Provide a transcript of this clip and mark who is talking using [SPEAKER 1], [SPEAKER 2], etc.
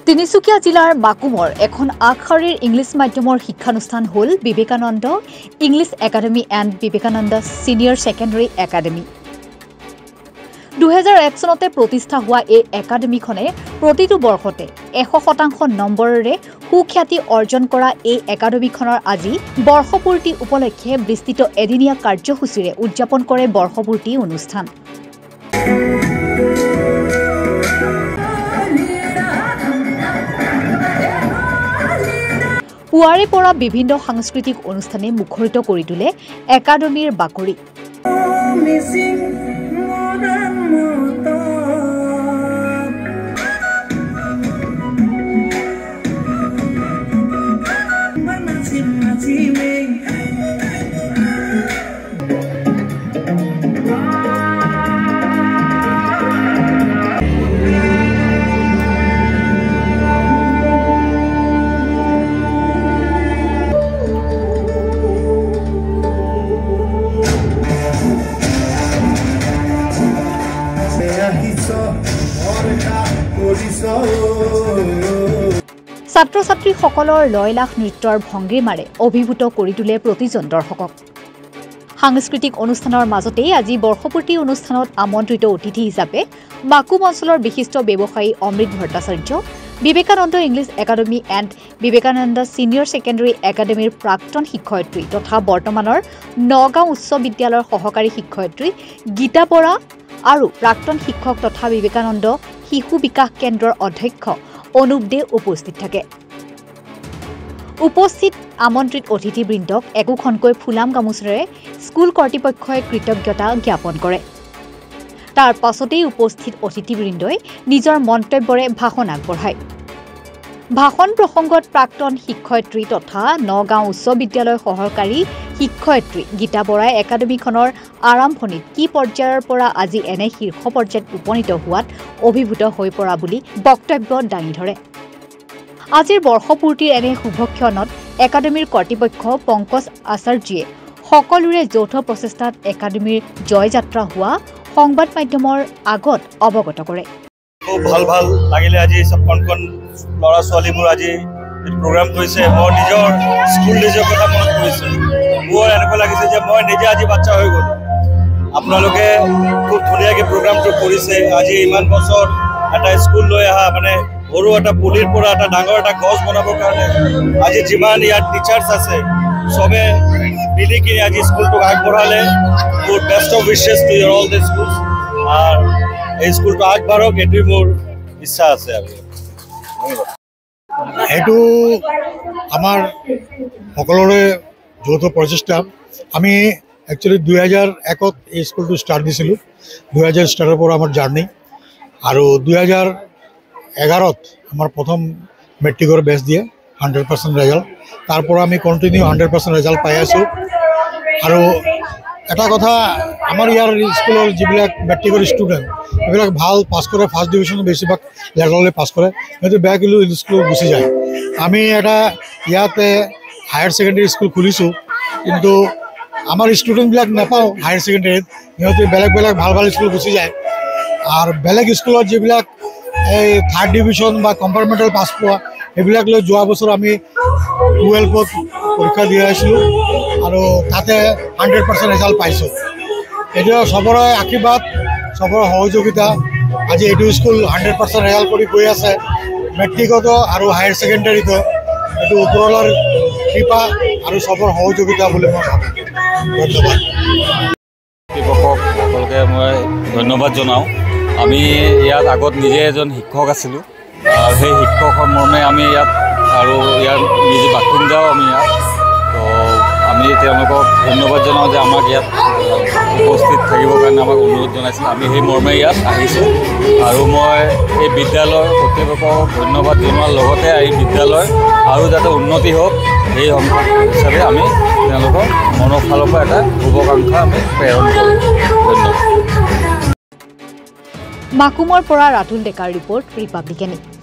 [SPEAKER 1] তিনিচুকীয়া জিলাৰ মাকুমৰ এখন আগশাৰীৰ ইংলিছ মাধ্যমৰ শিক্ষানুষ্ঠান হ'ল Vivekananda English academy and Vivekananda senior secondary academy. 2001 চনতে প্ৰতিষ্ঠা হোৱা এই একাডেমীখনে প্ৰতিটো বৰ্ষতে 100% নম্বৰেৰে সুখ্যাতি অৰ্জন কৰা এই একাডেমীখনৰ আজি বৰ্ষপূৰ্তি উপলক্ষে বিস্তৃত এদিনীয়া কাৰ্যসূচীৰে উদযাপন কৰে বৰ্ষপূৰ্তি অনুষ্ঠান। পুৱাৰে পৰা বিভিন্ন সাংস্কৃতিক অনুষ্ঠানে মুখৰিত কৰি তোলে একাডেমীৰ বাকৰি। ছাত্ৰ-ছাত্ৰীসকলৰ লয়লাস নৃত্যৰ ভংগীমাৰে অভিভূত কৰি তোলে প্ৰতিজন দৰ্শকক। সাংস্কৃতিক অনুষ্ঠানৰ মাজতেই আজি বৰ্ষপূৰ্তি অনুষ্ঠানত আমন্ত্ৰিত অতিথি হিচাপে মাকুম অঞ্চলৰ বিশিষ্ট ব্যৱসায়ী Amrit Bhattacharya, Vivekananda English academy and Vivekananda senior secondary একাডেমীৰ প্ৰাক্তন শিক্ষয়িত্ৰী তথা বৰ্তমানৰ নগাঁও উচ্চ বিদ্যালয়ৰ সহকাৰী শিক্ষয়িত্ৰী গীতা বৰা আৰু প্ৰাক্তন শিক্ষক তথা বিবেকানন্দ শিশু বিকাশ কেন্দ্ৰৰ অধ্যক্ষ অনুপ দে উপস্থিত থাকে। উপস্থিত আমন্ত্ৰিত অতিথিবৃন্দক একোখনকৈ ফুলাম গামোচেৰে স্কুল কৰ্তৃপক্ষই কৃতজ্ঞতা জ্ঞাপন কৰে। তাৰ পাছতেই উপস্থিত অতিথিবৃন্দই নিজৰ মন্তব্যৰে ভাষণ আগবঢ়ায়। ভাষণ প্ৰসংগত প্ৰাক্তন শিক্ষয়িত্ৰী তথা নগাঁও উচ্চ বিদ্যালয়ৰ সহকাৰী শিক্ষয়িত্ৰী গীতা বৰাই একাডেমীখনৰ আৰম্ভণিত কি পৰ্যায়ৰ পৰা আজি এনে শীৰ্ষ পৰ্যায়ত উপনীত হোৱাত অভিভূত হৈ পৰা বুলি বক্তব্য দাঙি ধৰে। আজিৰ বৰ্ষপূৰ্তিৰ এনে শুভক্ষণত একাডেমীৰ কৰ্তৃপক্ষ পংকজ আচাৰ্যীয়ে সকলোৰে যৌথ প্ৰচেষ্টাত একাডেমীৰ জয়যাত্ৰা হোৱা সংবাদ মাধ্যমৰ আগত অৱগত কৰে।
[SPEAKER 2] খুব ভাল লাগিলে আজি সব কণ ল'ৰা ছোৱালীবোৰ আজি প্ৰগ্ৰাম কৰিছে। মই নিজৰ স্কুল নিজৰ কথা মনত কৰিছে। মোৰ এনেকুৱা লাগিছে যে মই নিজে আজি বাচ্চা হৈ গ'লো। আপোনালোকে খুব ধুনীয়াকৈ প্ৰগ্ৰামটো কৰিছে। আজি ইমান বছৰ এটা স্কুল লৈ অহা মানে সৰু এটা পুলিৰ পৰা এটা ডাঙৰ এটা গছ বনাবৰ কাৰণে আজি যিমান ইয়াত টিচাৰ্ছ আছে চবে মিলি কিনে আজি স্কুলটোক আগবঢ়ালে। মোৰ best of wishes to all the schools. আৰু এই স্কুলটো আগবাঢ়ক এইটোৱে মোৰ ইচ্ছা আছে। আৰু
[SPEAKER 3] এইটো আমাৰ সকলোৰে যৌথ প্ৰচেষ্টা। আমি একচুৱেলি 2001ত এই স্কুলটো ষ্টাৰ্ট দিছিলোঁ। 2000 ষ্টাৰ্টৰ পৰা আমাৰ জাৰ্ণি আৰু 2011ত আমাৰ প্ৰথম মেট্ৰিকৰ বেচ দিয়ে 100% ৰেজাল্ট। তাৰ পৰা আমি কণ্টিনিউ 100% ৰেজাল্ট পাই আছোঁ। আৰু এটা কথা, আমাৰ ইয়াৰ স্কুলৰ যিবিলাক মেট্ৰিকৰ ষ্টুডেণ্ট এইবিলাক ভাল পাছ কৰে, ফাৰ্ষ্ট ডিভিজন বেছিভাগ লেভেললৈ পাছ কৰে, সেইটো বেয়া কিন্তু স্কুল গুচি যায়। আমি এটা ইয়াতে হায়াৰ ছেকেণ্ডেৰী স্কুল খুলিছোঁ, কিন্তু আমাৰ ষ্টুডেণ্টবিলাক নাপাওঁ হায়াৰ ছেকেণ্ডেৰীত, সিহঁতে বেলেগ ভাল স্কুল গুচি যায়। আৰু বেলেগ স্কুলত যিবিলাক এই থাৰ্ড ডিভিজন বা কম্পাৰ্টমেণ্টেল পাছ পোৱা সেইবিলাক লৈ যোৱা বছৰ আমি 12ত পৰীক্ষা দি আছিলোঁ আৰু তাতে 100% ৰেজাল্ট পাইছোঁ। এইটো চবৰে আশীৰ্বাদ, চবৰে সহযোগিতা। আজি এইটো স্কুল 100% ৰেজাল্ট কৰি গৈ আছে। মেট্ৰিকতো আৰু হায়াৰ ছেকেণ্ডেৰীতো এইটো ওপৰৰ কৃপা আৰু চবৰ সহযোগিতা বুলি মই ভাবোঁ। ধন্যবাদ।
[SPEAKER 4] কৰ্তৃপক্ষক সকলোকে মই ধন্যবাদ জনাওঁ। আমি ইয়াত আগত নিজে এজন শিক্ষক আছিলোঁ আৰু সেই শিক্ষকৰ মৰ্মে আমি ইয়াত আৰু ইয়াৰ নিজে বাসিন্দাও আমি ইয়াত, তো আমি তেওঁলোকক ধন্যবাদ জনাওঁ যে আমাক ইয়াত উপস্থিত থাকিবৰ কাৰণে আমাক অনুৰোধ জনাইছিল। আমি সেই মৰ্মে ইয়াত আহিছোঁ আৰু মই এই বিদ্যালয়ৰ কৰ্তৃপক্ষক ধন্যবাদ জনোৱাৰ লগতে এই বিদ্যালয় আৰু যাতে উন্নতি হওক সেই হিচাপে আমি তেওঁলোকক মনৰ ফালৰ পৰা এটা শুভকাংক্ষা আমি প্ৰেৰণ কৰোঁ। ধন্যবাদ।
[SPEAKER 1] মাকুমৰ পৰা ৰাতুল ডেকাৰ ৰিপৰ্ট, ৰিপাব্লিক নিউজ।